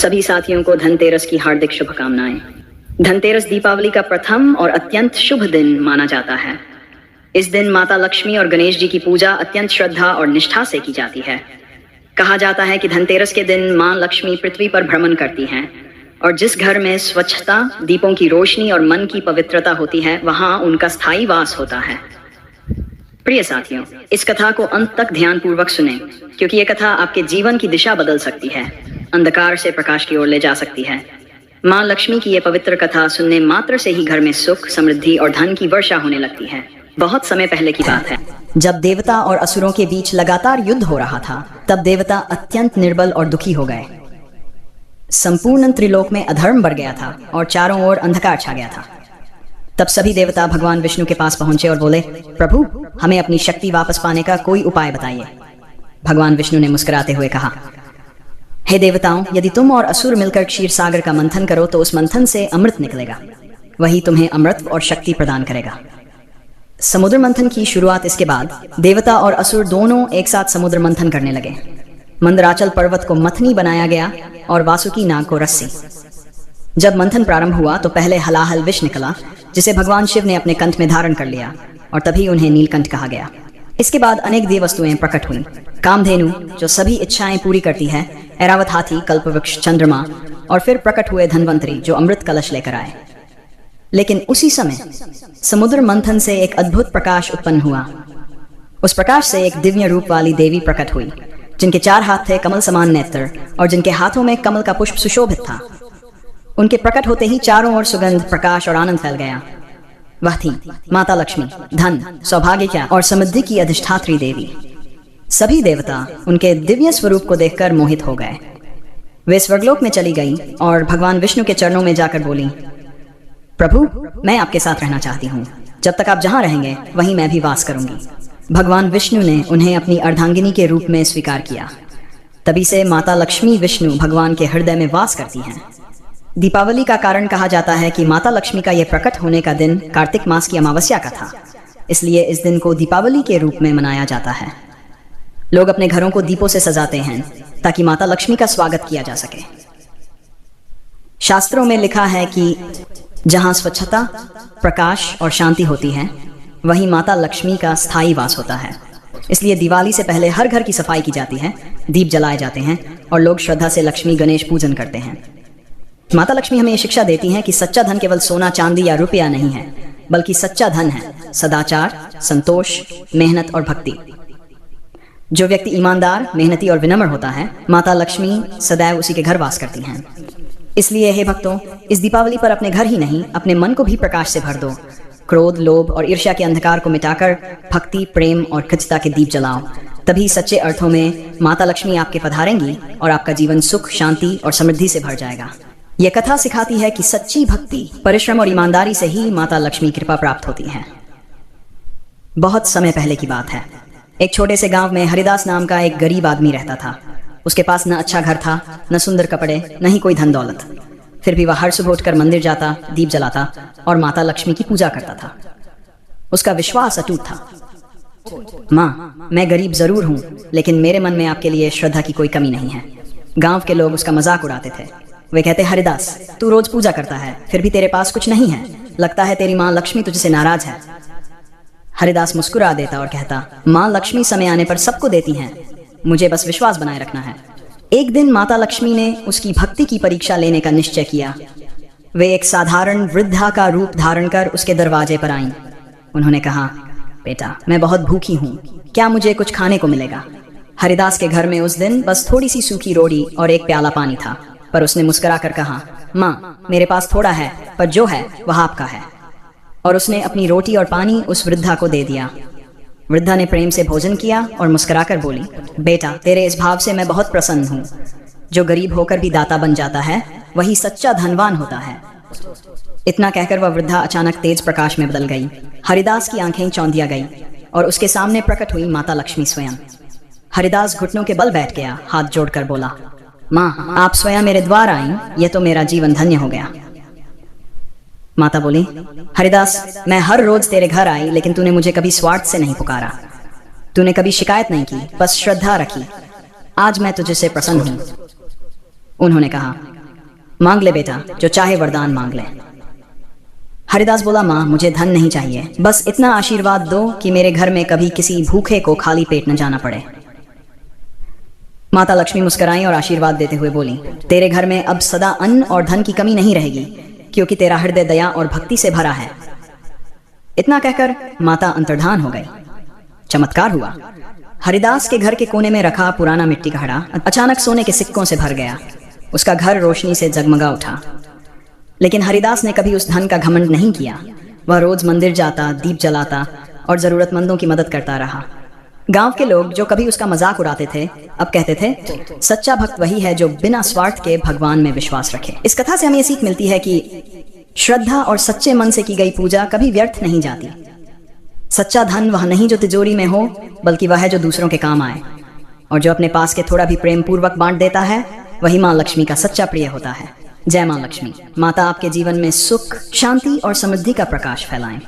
सभी साथियों को धनतेरस की हार्दिक शुभकामनाएं। धनतेरस दीपावली का प्रथम और अत्यंत शुभ दिन माना जाता है। इस दिन माता लक्ष्मी और गणेश जी की पूजा अत्यंत श्रद्धा और निष्ठा से की जाती है। कहा जाता है कि धनतेरस के दिन मां लक्ष्मी पृथ्वी पर भ्रमण करती हैं और जिस घर में स्वच्छता, दीपों की रोशनी और मन की पवित्रता होती है, वहां उनका स्थायी वास होता है। प्रिय साथियों, इस कथा को अंत तक ध्यानपूर्वक सुनें, क्योंकि यह कथा आपके जीवन की दिशा बदल सकती है, अंधकार से प्रकाश की ओर ले जा सकती है। मां लक्ष्मी की यह पवित्र कथा सुनने मात्र से ही घर में सुख, समृद्धि और धन की वर्षा होने लगती है। बहुत समय पहले की बात है, जब देवता और असुरों के बीच लगातार युद्ध हो रहा था, तब देवता अत्यंत निर्बल और दुखी हो गए। संपूर्ण त्रिलोक में अधर्म बढ़ गया था और चारों ओर अंधकार छा गया था। तब सभी देवता भगवान विष्णु के पास पहुंचे और बोले, प्रभु, हमें अपनी शक्ति वापस पाने का कोई उपाय बताइए। भगवान विष्णु ने मुस्कुराते हुए कहा, हे देवताओं, यदि तुम और असुर मिलकर क्षीर सागर का मंथन करो तो उस मंथन से अमृत निकलेगा, वही तुम्हें अमृत और शक्ति प्रदान करेगा। समुद्र मंथन की शुरुआत इसके बाद देवता और असुर दोनों एक साथ समुद्र मंथन करने लगे। मंदराचल पर्वत को मथनी बनाया गया और वासुकी नाग को रस्सी। जब मंथन प्रारंभ हुआ तो पहले हलाहल विष निकला, जिसे भगवान शिव ने अपने कंठ में धारण कर लिया और तभी उन्हें नीलकंठ कहा गया। इसके बाद अनेक देव वस्तुएं प्रकट हुई। कामधेनु, जो सभी इच्छाएं पूरी करती है, ऐरावत हाथी, कल्पवृक्ष, चंद्रमा और फिर प्रकट हुए धनवंतरी, जो अमृत कलश लेकर आए। लेकिन उसी समय समुद्र मंथन से एक अद्भुत प्रकाश उत्पन्न हुआ। उस प्रकाश से एक दिव्य रूप वाली देवी प्रकट हुई, जिनके 4 हाथ थे, कमल समान नेत्र, और जिनके हाथों में कमल का पुष्प सुशोभित था। उनके प्रकट होते ही चारों ओर सुगंध, प्रकाश और आनंद फैल गया। वह थी माता लक्ष्मी, धन, सौभाग्य और समृद्धि की अधिष्ठात्री देवी। सभी देवता उनके दिव्य स्वरूप को देखकर मोहित हो गए। वे स्वर्गलोक में चली गई और भगवान विष्णु के चरणों में जाकर बोली, प्रभु, मैं आपके साथ रहना चाहती हूँ। जब तक आप जहाँ रहेंगे वहीं मैं भी वास करूंगी। भगवान विष्णु ने उन्हें अपनी अर्धांगिनी के रूप में स्वीकार किया। तभी से माता लक्ष्मी विष्णु भगवान के हृदय में वास करती हैं। दीपावली का कारण कहा जाता है कि माता लक्ष्मी का यह प्रकट होने का दिन कार्तिक मास की अमावस्या का था, इसलिए इस दिन को दीपावली के रूप में मनाया जाता है। लोग अपने घरों को दीपों से सजाते हैं ताकि माता लक्ष्मी का स्वागत किया जा सके। शास्त्रों में लिखा है कि जहां स्वच्छता, प्रकाश और शांति होती है, वहीं माता लक्ष्मी का स्थायी वास होता है। इसलिए दिवाली से पहले हर घर की सफाई की जाती है, दीप जलाए जाते हैं और लोग श्रद्धा से लक्ष्मी गणेश पूजन करते हैं। माता लक्ष्मी हमें ये शिक्षा देती हैं कि सच्चा धन केवल सोना, चांदी या रुपया नहीं है, बल्कि सच्चा धन है सदाचार, संतोष, मेहनत और भक्ति। जो व्यक्ति ईमानदार, मेहनती और विनम्र होता है, माता लक्ष्मी सदैव उसी के घर वास करती हैं। इसलिए हे भक्तों, इस दीपावली पर अपने घर ही नहीं, अपने मन को भी प्रकाश से भर दो। क्रोध, लोभ और ईर्ष्या के अंधकार को मिटाकर भक्ति, प्रेम और कृतज्ञता के दीप जलाओ। तभी सच्चे अर्थों में माता लक्ष्मी आपके पधारेंगी और आपका जीवन सुख, शांति और समृद्धि से भर जाएगा। यह कथा सिखाती है कि सच्ची भक्ति, परिश्रम और ईमानदारी से ही माता लक्ष्मी कृपा प्राप्त होती है। बहुत समय पहले की बात है। एक छोटे से गांव में हरिदास नाम का एक गरीब आदमी रहता था। उसके पास न अच्छा घर था, न सुंदर कपड़े, न ही कोई धन दौलत। फिर भी वह हर सुबह उठकर मंदिर जाता, दीप जलाता और माता लक्ष्मी की पूजा करता था। उसका विश्वास अटूट था। माँ, मैं गरीब जरूर हूँ, लेकिन मेरे मन में आपके लिए श्रद्धा की कोई कमी नहीं है। गांव के लोग उसका मजाक उड़ाते थे। वे कहते, हरिदास, तू रोज पूजा करता है, फिर भी तेरे पास कुछ नहीं है। लगता है तेरी माँ लक्ष्मी तुझसे नाराज है। हरिदास मुस्कुरा देता और कहता, माँ लक्ष्मी समय आने पर सबको देती हैं, मुझे बस विश्वास बनाए रखना है। एक दिन माता लक्ष्मी ने उसकी भक्ति की परीक्षा लेने का निश्चय किया। वे एक साधारण वृद्धा का रूप धारण कर उसके दरवाजे पर आईं। उन्होंने कहा, बेटा, मैं बहुत भूखी हूँ, क्या मुझे कुछ खाने को मिलेगा? हरिदास के घर में उस दिन बस थोड़ी सी सूखी रोटी और एक प्याला पानी था, पर उसने मुस्कुराकर कहा, माँ, मेरे पास थोड़ा है, पर जो है वह आपका है। और उसने अपनी रोटी और पानी उस वृद्धा को दे दिया। वृद्धा ने प्रेम से भोजन किया और मुस्कुराकर बोली, बेटा, तेरे इस भाव से मैं बहुत प्रसन्न हूँ। जो गरीब होकर भी दाता बन जाता है, वही सच्चा धनवान होता है। इतना कहकर वह वृद्धा अचानक तेज प्रकाश में बदल गई। हरिदास की आंखें चौंधिया गई और उसके सामने प्रकट हुई माता लक्ष्मी स्वयं। हरिदास घुटनों के बल बैठ गया, हाथ जोड़कर बोला, माँ, आप स्वयं मेरे द्वार आई, ये तो मेरा जीवन धन्य हो गया। माता बोली, हरिदास, मैं हर रोज तेरे घर आई, लेकिन तूने मुझे कभी स्वार्थ से नहीं पुकारा। तूने कभी शिकायत नहीं की, बस श्रद्धा रखी। आज मैं तुझसे प्रसन्न हूँ। उन्होंने कहा, मांग ले बेटा, जो चाहे वरदान मांग ले। हरिदास बोला, माँ मुझे धन नहीं चाहिए, बस इतना आशीर्वाद दो कि मेरे घर में कभी किसी भूखे को खाली पेट न जाना पड़े। माता लक्ष्मी मुस्कुराई और आशीर्वाद देते हुए बोली, तेरे घर में अब सदा अन्न और धन की कमी नहीं रहेगी, क्योंकि तेरा हृदय दया और भक्ति से भरा है। इतना कहकर माता अंतर्धान हो गई। चमत्कार हुआ। हरिदास के घर के कोने में रखा पुराना मिट्टी का घड़ा अचानक सोने के सिक्कों से भर गया। उसका घर रोशनी से जगमगा उठा। लेकिन हरिदास ने कभी उस धन का घमंड नहीं किया। वह रोज मंदिर जाता, दीप जलाता और जरूरतमंदों की मदद करता रहा। गांव के लोग जो कभी उसका मजाक उड़ाते थे, अब कहते थे, सच्चा भक्त वही है जो बिना स्वार्थ के भगवान में विश्वास रखे। इस कथा से हमें ये सीख मिलती है कि श्रद्धा और सच्चे मन से की गई पूजा कभी व्यर्थ नहीं जाती। सच्चा धन वह नहीं जो तिजोरी में हो, बल्कि वह है जो दूसरों के काम आए। और जो अपने पास के थोड़ा भी प्रेम पूर्वक बांट देता है, वही माँ लक्ष्मी का सच्चा प्रिय होता है। जय माँ लक्ष्मी। माता आपके जीवन में सुख, शांति और समृद्धि का प्रकाश फैलाएं।